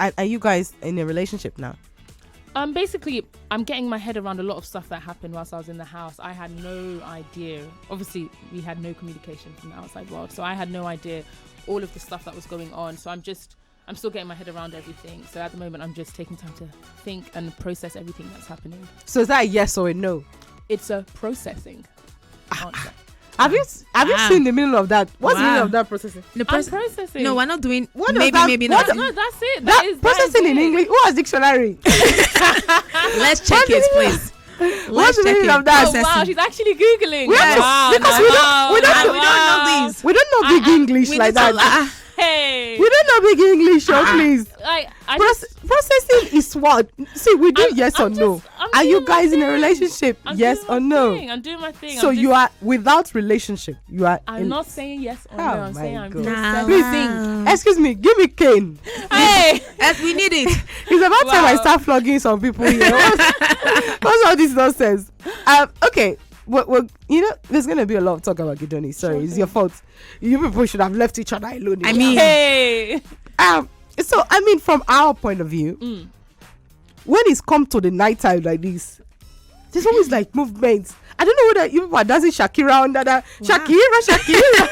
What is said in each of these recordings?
Are you guys in a relationship now? Basically, I'm getting my head around a lot of stuff that happened whilst I was in the house. I had no idea. Obviously, we had no communication from the outside world, so I had no idea all of the stuff that was going on. So I'm still getting my head around everything. So at the moment, I'm just taking time to think and process everything that's happening. So is that a yes or a no? It's a processing answer. Have you seen the middle of that? What's the middle of that processing? I'm processing. No, we're not doing. What maybe not. No, that's it. That is processing in English. Who has dictionary? Let's check it, please. What's the meaning of that? Oh wow, she's actually googling. We don't know these. We don't know big English like that. Hey, we don't know big English, please. Processing is what? See, we do yes or no. Are you guys in a relationship? Yes or no? I'm doing my thing. So you are without relationship. You are. I'm not saying yes or no. I'm saying I'm processing. Excuse me, give me cane. Hey, we need it. It's about time I start flogging some people here. What's all this nonsense? Okay. Well, there's going to be a lot of talk about Gedoni. Sorry, it's your fault. You people should have left each other alone. I mean, hey. So, from our point of view, when it's come to the nighttime like this, there's always like movements. I don't know whether you people are dancing Shakira under that. Wow. Shakira.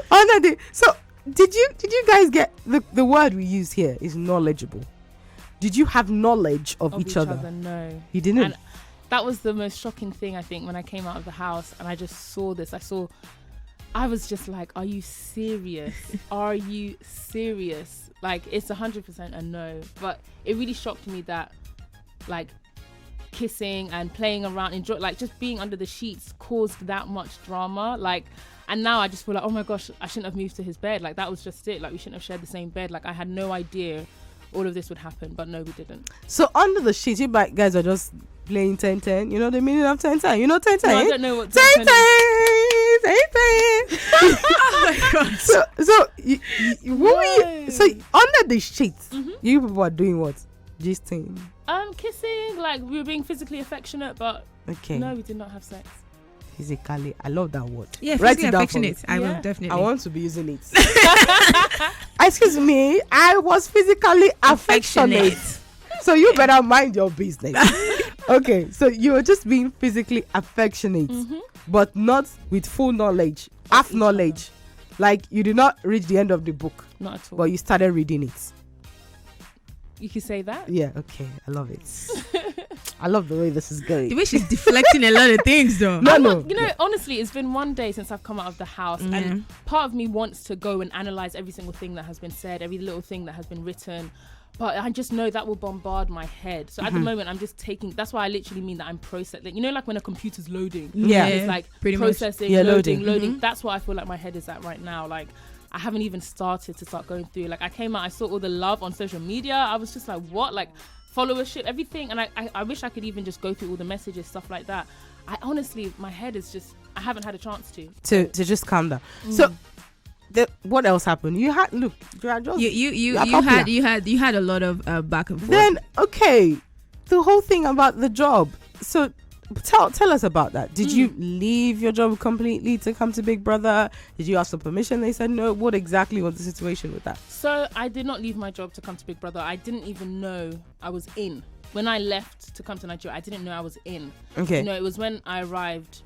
Under the. So, did you guys get the word we use here is knowledgeable? Did you have knowledge of each other? No. You didn't? And that was the most shocking thing, I think, when I came out of the house and I just saw this. I was just like, are you serious? Are you serious? Like, it's 100% a no. But it really shocked me that, like, kissing and playing around, just being under the sheets caused that much drama. Like, and now I just feel like, oh my gosh, I shouldn't have moved to his bed. Like, that was just it. Like, we shouldn't have shared the same bed. Like, I had no idea all of this would happen, but no, we didn't. So under the sheets, you guys are just playing 10-10. You know the meaning of 10-10? You know 10-10? No, I don't know what 10-10 is. 10-10. Oh my god. So under the sheets, you people are doing what? Gisting? Kissing, like we were being physically affectionate, but no, we did not have sex. Physically, I love that word. Yeah, physically affectionate. I will definitely. I want to be using it. Excuse me, I was physically affectionate. So you better mind your business. Okay, so you were just being physically affectionate, but not with full knowledge, half knowledge. Like you did not reach the end of the book. Not at all. But you started reading it. You can say that? Yeah, okay. I love it. I love the way this is going. The way she's deflecting a lot of things, though. No. Honestly, it's been one day since I've come out of the house, and part of me wants to go and analyze every single thing that has been said, every little thing that has been written. But I just know that will bombard my head. So at the moment, I'm just taking. That's why I literally mean that I'm processing. You know, like when a computer's loading. Yeah. It's like pretty processing, much. loading. That's what I feel like my head is at right now. Like, I haven't even started to start going through. Like, I came out, I saw all the love on social media. I was just like, what? Like, followership, everything. And I wish I could even just go through all the messages, stuff like that. I honestly, my head is just, I haven't had a chance to just calm down. So, what else happened? You had a lot of back and forth. Then the whole thing about the job. So tell us about that. Did you leave your job completely to come to Big Brother? Did you ask for permission? They said no. What exactly was the situation with that? So I did not leave my job to come to Big Brother. I didn't even know I was in. When I left to come to Nigeria, I didn't know I was in. Okay. It was when I arrived,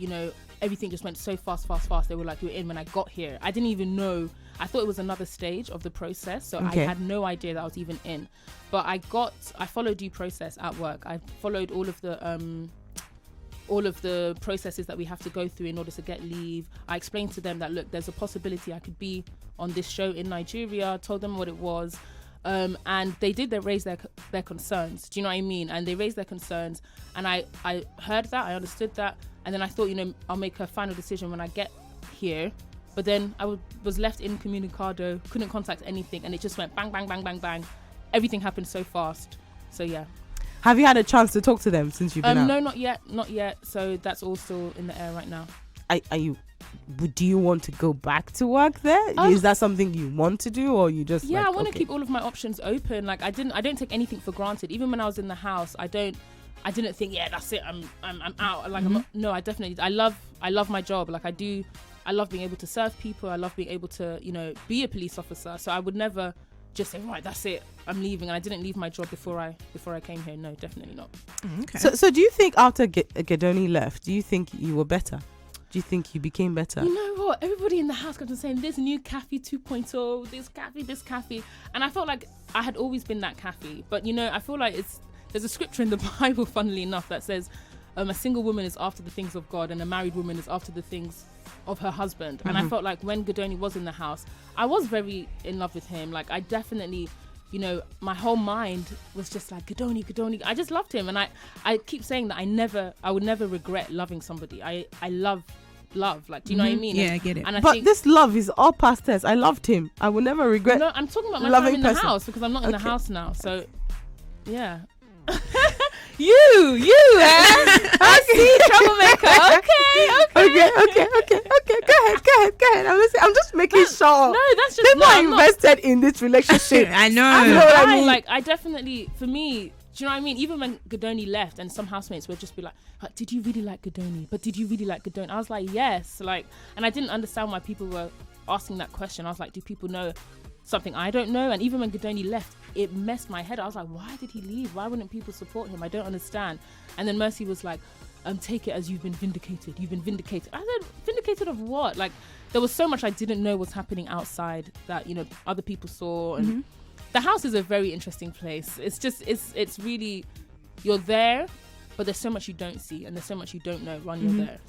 everything just went so fast. They were like, you're in when I got here. I didn't even know. I thought it was another stage of the process. So I had no idea that I was even in. But I followed due process at work. I followed all of the processes that we have to go through in order to get leave. I explained to them that, look, there's a possibility I could be on this show in Nigeria, told them what it was. And they did raise their concerns. Do you know what I mean? And they raised their concerns. And I heard that, I understood that. And then I thought, I'll make a final decision when I get here. But then I was left incommunicado, couldn't contact anything. And it just went bang, bang, bang, bang, bang. Everything happened so fast. So, yeah. Have you had a chance to talk to them since you've been out? No, not yet. So that's all still in the air right now. Do you want to go back to work there? Is that something you want to do, or you just? Yeah, I want to keep all of my options open. Like I don't take anything for granted. Even when I was in the house, I didn't think, yeah, that's it. I'm out. Like I love my job. Like I love being able to serve people. I love being able to be a police officer. So I would never just say, right, that's it, I'm leaving. And I didn't leave my job before I came here. No, definitely not. Okay. So do you think after Gedoni left, do you think you were better? Do you think you became better? You know what? Everybody in the house kept on saying, this new Khafi 2.0, this Khafi. And I felt like I had always been that Khafi. But, I feel like there's a scripture in the Bible, funnily enough, that says a single woman is after the things of God and a married woman is after the things of her husband. And I felt like when Gedoni was in the house, I was very in love with him. Like, I definitely, my whole mind was just like, Gedoni. I just loved him. And I keep saying that I would never regret loving somebody. I love, like, do you know what I mean? Yeah, I get it. And But this love is all past tense. I loved him. I will never regret. No, I'm talking about my loving time in the person. house, because I'm not in the Okay. house now. So, yeah. you, I see, troublemaker. Okay. Go ahead. I'm just making sure. No, that's just People no, are I'm not. invested in this relationship. I know. I know what I mean. Like, I definitely, for me, do you know what I mean? Even when Gedoni left, and some housemates would just be like, did you really like Gedoni? But did you really like Gedoni? I was like, yes. Like, and I didn't understand why people were asking that question. I was like, do people know something I don't know? And even when Gedoni left, it messed my head. I was like, why did he leave? Why wouldn't people support him? I don't understand. And then Mercy was like, take it as you've been vindicated. You've been vindicated. I said, vindicated of what? Like, there was so much I didn't know was happening outside that, other people saw. And the house is a very interesting place. It's just, it's really, you're there, but there's so much you don't see and there's so much you don't know when you're there.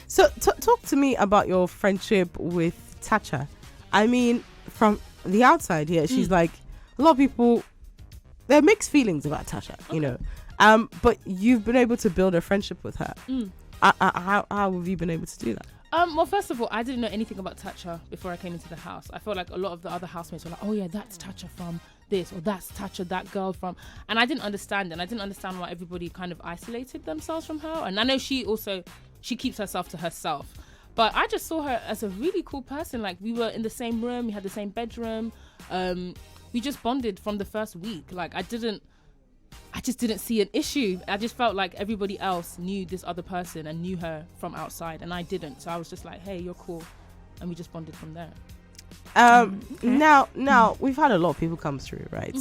So, Talk to me about your friendship with Tacha. I mean, from the outside here, she's like, a lot of people, there are mixed feelings about Tacha, but you've been able to build a friendship with her. How have you been able to do that? Well, first of all, I didn't know anything about Tacha before I came into the house. I felt like a lot of the other housemates were like, oh yeah, that's Tacha from this, or that's Tacha, that girl from, and I didn't understand it. And I didn't understand why everybody kind of isolated themselves from her. And I know she keeps herself to herself. But I just saw her as a really cool person. Like, we were in the same room, we had the same bedroom. We just bonded from the first week. Like, I just didn't see an issue. I just felt like everybody else knew this other person and knew her from outside, and I didn't. So I was just like, hey, you're cool. And we just bonded from there. Now we've had a lot of people come through, right?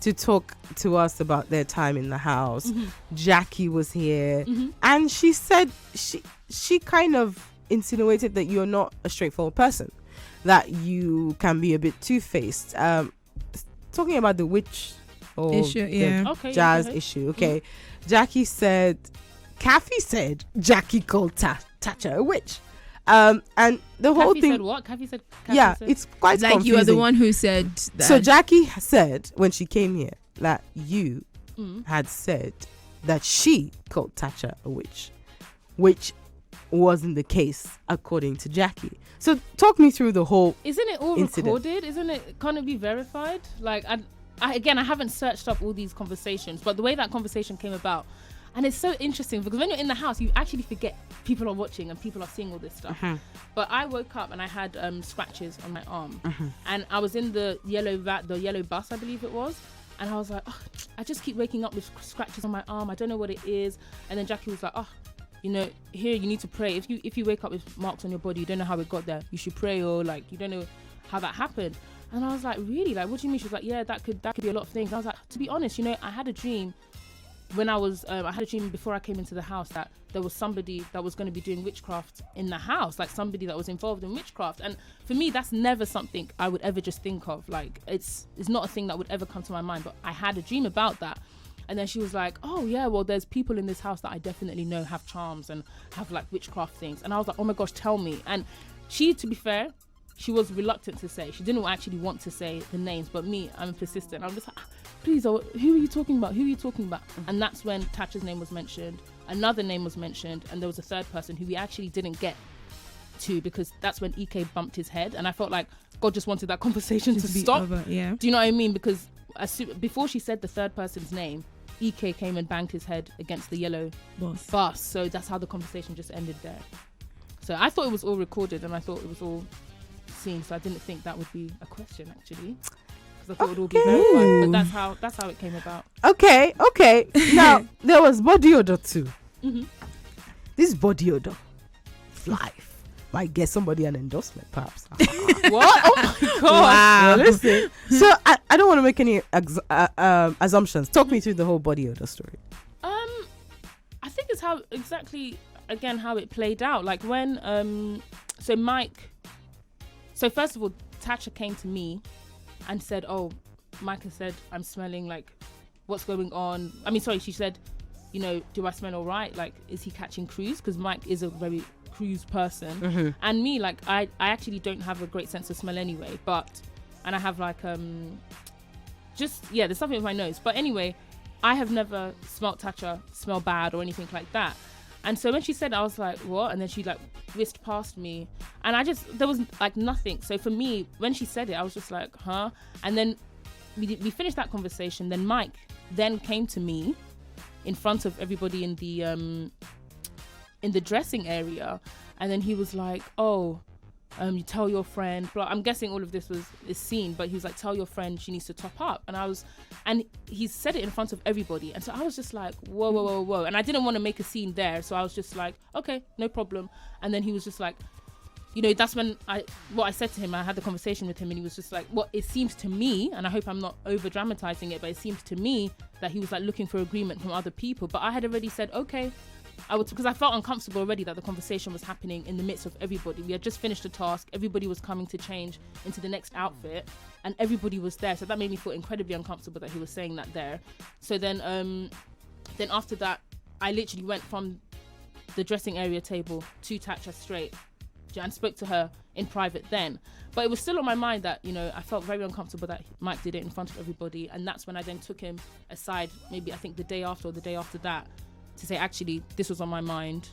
To talk to us about their time in the house. Jackie was here, and she said she kind of insinuated that you're not a straightforward person, that you can be a bit two-faced. Talking about the witch or issue, jazz issue. Okay, Khafi said Jackie called Tacha a witch. And the whole Khafi thing. said what? Khafi said. It's quite like confusing. you are the one who said that. So Jackie said when she came here that you had said that she called Tacha a witch, which wasn't the case according to Jackie. So talk me through the whole. Isn't it all incident. recorded? Isn't it? Can't it be verified? Like, I haven't searched up all these conversations, but the way that conversation came about, and it's so interesting because when you're in the house, you actually forget people are watching and people are seeing all this stuff. But I woke up and I had scratches on my arm, and I was in the yellow bus, I believe it was, and I was like, oh, I just keep waking up with scratches on my arm. I don't know what it is. And then Jackie was like, oh, here you need to pray. If you wake up with marks on your body, you don't know how it got there, you should pray, or like you don't know how that happened. And I was like, really? Like, what do you mean? She was like, yeah, that could be a lot of things. I was like, to be honest, I had a dream when I had a dream before I came into the house that there was somebody that was going to be doing witchcraft in the house, like somebody that was involved in witchcraft. And for me, that's never something I would ever just think of. Like, it's not a thing that would ever come to my mind, but I had a dream about that. And then she was like, oh yeah, well, there's people in this house that I definitely know have charms and have like witchcraft things. And I was like, oh my gosh, tell me. And she, to be fair, she was reluctant to say. She didn't actually want to say the names, but me, I'm persistent. I'm just like, please, who are you talking about? And that's when Tacha's name was mentioned. Another name was mentioned, and there was a third person who we actually didn't get to because that's when EK bumped his head. And I felt like God just wanted that conversation to stop. Over, yeah. Do you know what I mean? Because before she said the third person's name, EK came and banged his head against the yellow bus. So that's how the conversation just ended there. So I thought it was all recorded and I thought it was all seen. So I didn't think that would be a question actually, because I thought it would all be verified. But that's how it came about. Okay. Now there was body odor too. This body odor, life. might get somebody an endorsement, perhaps. What? Oh my god! Wow. Yeah, listen. So I don't want to make any assumptions. Talk me through the whole body of the story. I think it's how it played out. Like when so first of all, Tacha came to me and said, "Oh, Mike has said I'm smelling like, what's going on?" I mean, sorry, she said, you know, do I smell all right? Like, is he catching cruise? Because Mike is a very cruise person, and me, like, I actually don't have a great sense of smell anyway. And I have like there's something with my nose. But anyway, I have never smelt Tacha smell bad or anything like that. And so when she said, I was like, what? And then she like whisked past me, and there was like nothing. So for me, when she said it, I was just like, huh? And then we finished that conversation. Then Mike then came to me in front of everybody in the dressing area, and then he was like, oh, you tell your friend, but I'm guessing all of this is seen, but he was like, tell your friend she needs to top up. And he said it in front of everybody. And so I was just like, whoa. And I didn't want to make a scene there. So I was just like, okay, no problem. And then he was just like, you know, that's when I said to him, I had the conversation with him, and he was just like, well, it seems to me, and I hope I'm not over dramatizing it, but it seems to me that he was like looking for agreement from other people. But I had already said, okay, because I felt uncomfortable already that the conversation was happening in the midst of everybody. We had just finished the task. Everybody was coming to change into the next outfit, and everybody was there. So that made me feel incredibly uncomfortable that he was saying that there. So then after that, I literally went from the dressing area table to Tacha straight and spoke to her in private then. But it was still on my mind that, you know, I felt very uncomfortable that Mike did it in front of everybody. And that's when I then took him aside, maybe I think the day after or the day after that, to say, actually, this was on my mind.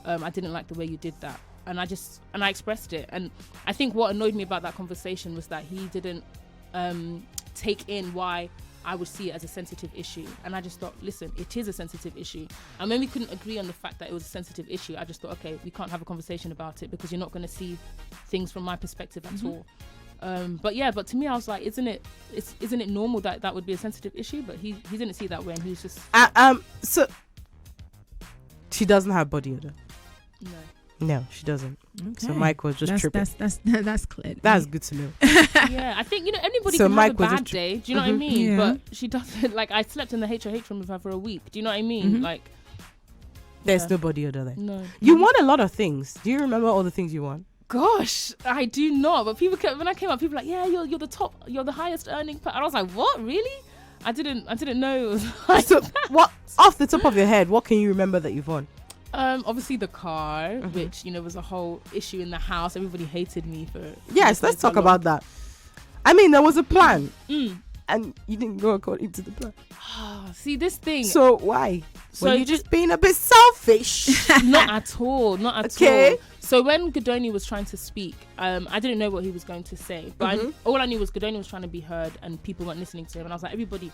I didn't like the way you did that. And I expressed it. And I think what annoyed me about that conversation was that he didn't take in why I would see it as a sensitive issue. And I just thought, listen, it is a sensitive issue. And when we couldn't agree on the fact that it was a sensitive issue, I just thought, okay, we can't have a conversation about it because you're not going to see things from my perspective at all. But to me, I was like, isn't it normal that would be a sensitive issue? But he didn't see it that way, and he was just so she doesn't have body odor. No, she doesn't. Okay. So Mike was just tripping. That's clear. That's good to know. Yeah, I think, you know, anybody can have a bad day. Do you know what I mean? Yeah. But she doesn't. Like, I slept in the HOH room with her for a week. Do you know what I mean? Like, there's no body odor there. No. You won a lot of things. Do you remember all the things you won? Gosh, I do not. But when I came up, people were like, yeah, you're the top, you're the highest earning. And I was like, what? Really? I didn't know it was like so what, off the top of your head, what can you remember that you've won? Obviously the car, which, you know, was a whole issue in the house. Everybody hated me for. Yes, let's talk about that. I mean, there was a plan, and you didn't go according to the plan. See, this thing. So why? So were you just being a bit selfish? Not at all. Okay. So when Gedoni was trying to speak, I didn't know what he was going to say, but all I knew was Gedoni was trying to be heard, and people weren't listening to him. And I was like, everybody,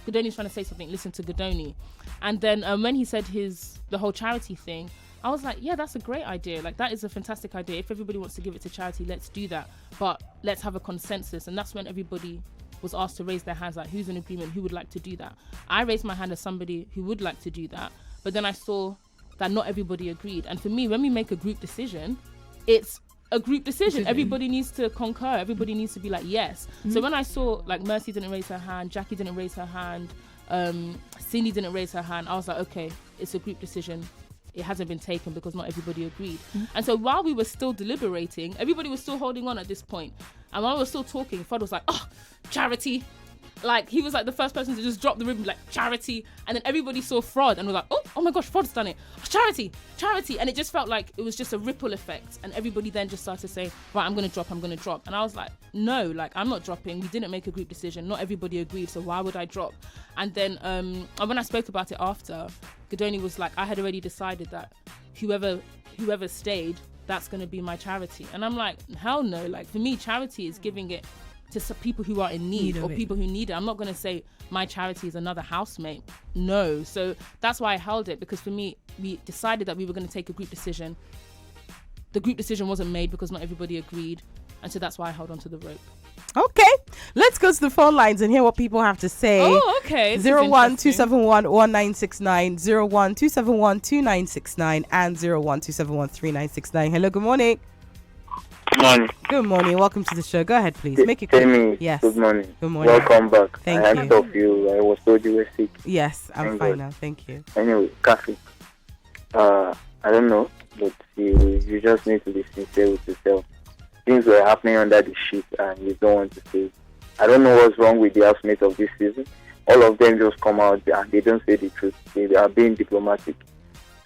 Gedoni's trying to say something. Listen to Gedoni. And then when he said the whole charity thing, I was like, yeah, that's a great idea. Like, that is a fantastic idea. If everybody wants to give it to charity, let's do that. But let's have a consensus. And that's when everybody was asked to raise their hands, like, who's in agreement, who would like to do that. I raised my hand as somebody who would like to do that, but then I saw that not everybody agreed. And for me, when we make a group decision, it's a group decision. Everybody needs to concur. Everybody needs to be like, yes. So when I saw, like, Mercy didn't raise her hand, Jackie didn't raise her hand, Cindy didn't raise her hand, I was like, okay, it's a group decision. It hasn't been taken because not everybody agreed. And so while we were still deliberating, everybody was still holding on at this point. And while we were still talking, Fred was like, oh, charity. Like, he was like the first person to just drop the ribbon, like, charity. And then everybody saw fraud and was like, oh my gosh, fraud's done it. Charity. And it just felt like it was just a ripple effect. And everybody then just started saying, right, I'm going to drop. And I was like, no, like, I'm not dropping. We didn't make a group decision. Not everybody agreed. So why would I drop? And then when I spoke about it after, Gedoni was like, I had already decided that whoever stayed, that's going to be my charity. And I'm like, hell no. Like, for me, charity is giving it to some people who are in need or people who need it. I'm not going to say my charity is another housemate. No. So that's why I held it, because for me, we decided that we were going to take a group decision. The group decision wasn't made because not everybody agreed. And so that's why I held onto the rope. Okay. Let's go to the phone lines and hear what people have to say. Oh, okay. 01271 1969, 01271 2969, and 01271 3969. Hello, good morning. Morning. Good morning. Welcome to the show. Go ahead, please. Make it Taymi, quick. Yes. good morning. Good morning. Welcome back. Thank I you. heard of you. I was told you were sick. Yes, I'm Thank fine God. now. Thank you. Anyway, Khafi. I don't know, but you just need to be sincere with yourself. Things were happening under the sheet and you don't want to say. I don't know what's wrong with the housemates of this season. All of them just come out and they don't say the truth. They are being diplomatic.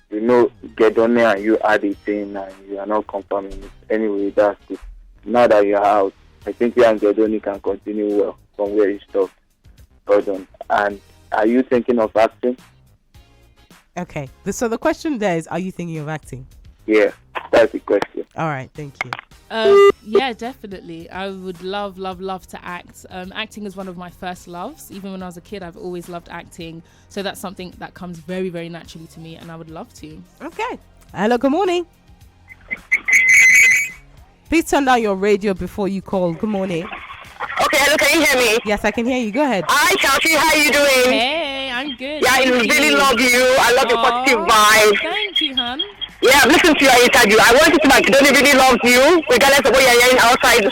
You know, Gedoni and you had a thing and you are not confirming it. Anyway, that's it. Now that you're out, I think you and Gedoni can continue well from where you stopped. Well done. And are you thinking of acting? Okay. So the question there is, are you thinking of acting? Yeah, that's the question. All right. Thank you. Yeah, definitely. I would love to act. Acting is one of my first loves. Even when I was a kid, I've always loved acting. So that's something that comes very, very naturally to me, and I would love to. Okay. Hello. Good morning. Please turn down your radio before you call. Good morning. Okay, hello, can you hear me? Yes, I can hear you. Go ahead. Hi, Khafi, how you doing? Hey, I'm good. Yeah, I Thank really you. love you. I love your positive Aw, vibes. Thank you, hon. Yeah, I've listened to your interview. I want you to know Gedoni really loves you, regardless of what you're hearing outside.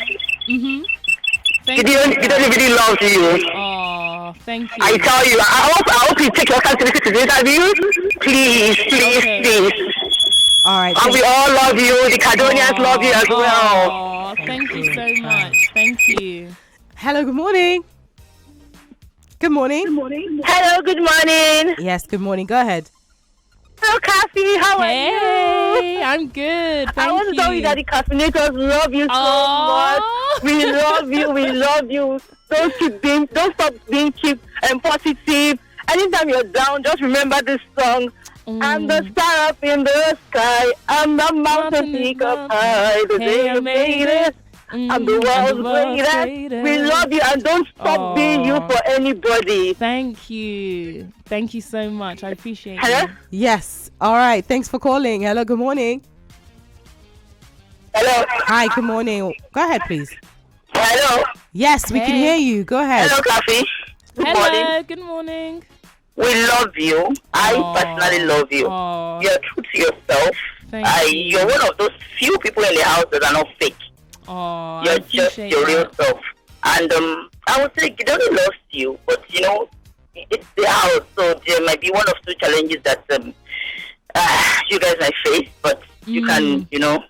Thank you. Gedoni really loves you. Oh, thank you. I tell you, I hope you take your time to listen to the interview. Please, Okay. please. All right. And we all love you. The Gedonians love you as well. Oh, thank you so much. Thank you. Hello. Good morning. Good morning. Hello, good morning. Yes. Good morning. Go ahead. Hello, Khafi, how are you? Hey, I'm good. Thank I want to tell you that the caffeinators love you so much. We love you. Don't stop being cheap and positive. Anytime you're down, just remember this song. I'm the star up in the sky. I'm the mountain peak up high. The day I made it. I'm the world's greatest. We love you and don't stop being you for anybody. Thank you. Thank you so much. I appreciate Hello? you. Yes. All right. Thanks for calling. Hello. Good morning. Hello? Hi. Good morning. Go ahead, please. Hello? Yes, we can Hey. hear you. Go ahead. Hello, Khafi. Good morning. Hello. Good morning. We love you. I Aw. personally love you. Aw, You're true to yourself. thank you. You're one of those few people in the house that are not fake. Aw, I You're just appreciate your real that. self. And I would say Gedoni loves you, but you know, it's the house, so there might be one of two challenges that you guys might face, but you can, you know,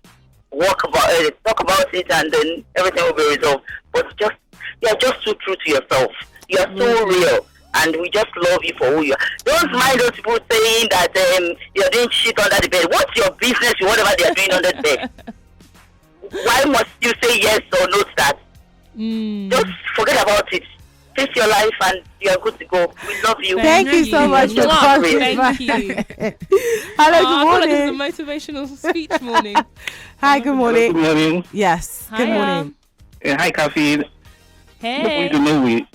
talk about it, and then everything will be resolved. But you're just too true to yourself. You're so real, and we just love you for who you are. Don't mind those people saying that you're doing shit under the bed. What's your business with whatever they're doing under the bed? Why must you say yes or no to that? Just forget about it. Face your life and you're good to go. We love you. Thank you so much for calling. Thank you. Hello. I Good feel like morning. this is a motivational speech morning. Hi. Good morning. Good morning. Yes. Good Hiya. morning. Hi, Khafi. Hey. You know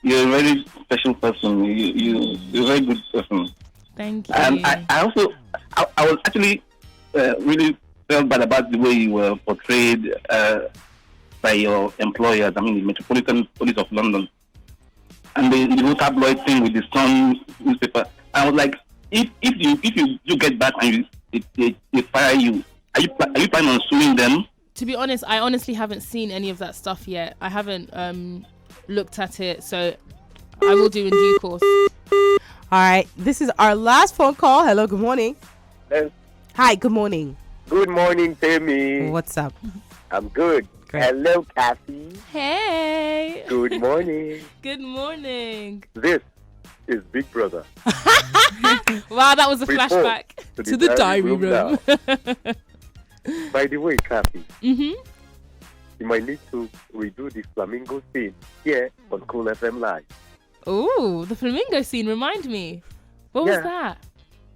you're a very special person. You're a very good person. Thank you. And I was actually really felt bad about the way you were portrayed by your employers. I mean, the Metropolitan Police of London, and the whole tabloid thing with the Sun newspaper. I was like, if you get back and they fire you, are you planning on suing them? To be honest, I honestly haven't seen any of that stuff yet. I haven't looked at it, so I will do in due course. All right. This is our last phone call. Hello. Good morning. Hello. Hi. Good morning. Good morning, Taymi. What's up? I'm good. Great. Hello, Khafi. Hey. Good morning. Good morning. This is Big Brother. Wow, that was a Report flashback to the diary room. By the way, Khafi, You might need to redo the flamingo scene here on Cool FM Live. Ooh, the flamingo scene. Remind me. What was Yeah. that?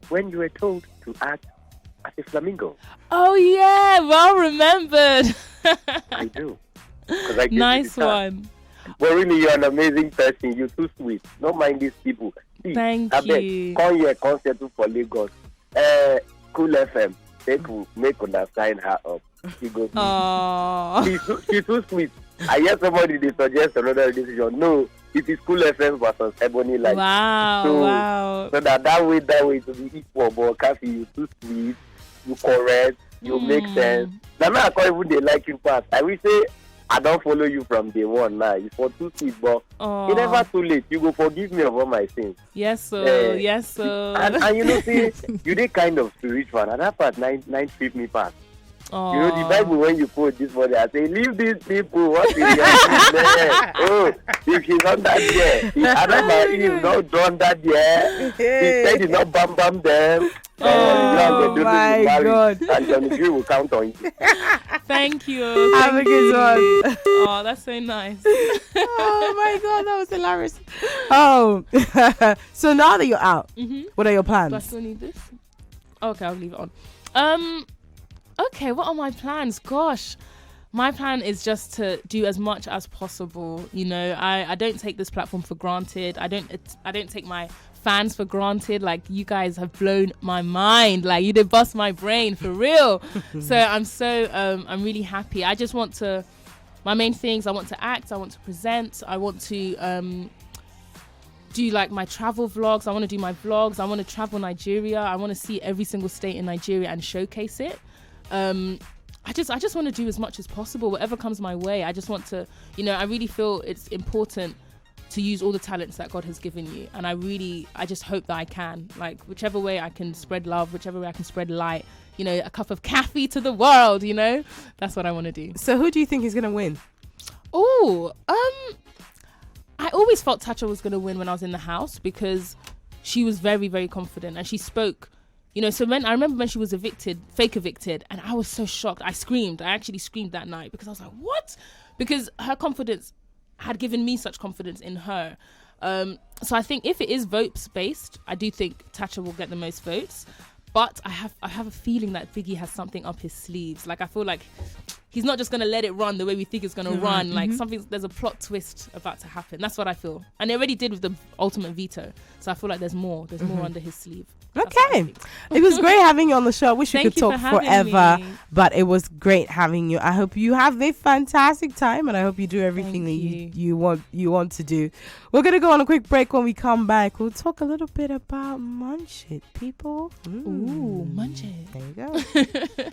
When you were told to act as a flamingo, Oh yeah, well remembered. I do. 'Cause I gave you Nice the task. one. But really, you're an amazing person. You're too sweet. Don't mind these people. See, Thank abeg, you. come here, come settle for Lagos. Cool FM. Make una sign her up. She go. Aww. She's too sweet. I hear somebody they suggest another decision. No, it is Cool FM versus Ebony Light. Wow, So- wow. So that way to be equal. But Khafi, you too sweet. You correct. You make sense. Now I can't even they like you past. I will say I don't follow you from day one now. It's for 2 sweet, but it's never too late. You go forgive me of all my sins. Yes, sir. Yes, sir. And you know, see, you did kind of spiritual, and that part nine trip me past. You know, the Bible, when you quote this morning, I say, leave these people. What is your there? Oh, if he's not that yet, Adam and Eve not done that yet. He said he's not bam them. Oh my God. And Johnny G will count on you. Thank you. Have a good one. Oh, that's so nice. Oh my God, that was hilarious. Oh, so now that you're out, what are your plans? Do I still need this? Okay, I'll leave it on. Okay, what are my plans? Gosh, my plan is just to do as much as possible. You know, I don't take this platform for granted. I don't take my fans for granted. Like, you guys have blown my mind. Like, you did bust my brain for real. So I'm really happy. I just want to, my main things, I want to act, I want to present, I want to do like my travel vlogs. I want to do my vlogs. I want to travel Nigeria. I want to see every single state in Nigeria and showcase it. I just want to do as much as possible, whatever comes my way. I just want to, you know, I really feel it's important to use all the talents that God has given you. And I just hope that I can, like, whichever way I can spread love, whichever way I can spread light, you know, a cup of Khafi to the world, you know, that's what I want to do. So who do you think is going to win? Oh, I always felt Tacha was going to win when I was in the house, because she was very, very confident and she spoke. You know, so I remember when she was fake evicted, and I was so shocked. I actually screamed that night, because I was like, what? Because her confidence had given me such confidence in her. So I think if it is votes based, I do think Tacha will get the most votes. But I have a feeling that Biggie has something up his sleeves. Like, I feel like he's not just going to let it run the way we think it's going to run. Like, there's a plot twist about to happen. That's what I feel. And they already did with the ultimate veto. So I feel like there's more under his sleeve. Okay. It was great having you on the show. I wish we could talk forever, but it was great having you. I hope you have a fantastic time, and I hope you do everything that you want to do. We're going to go on a quick break. When we come back, we'll talk a little bit about Munch It, people. Ooh, Munch It. There you go.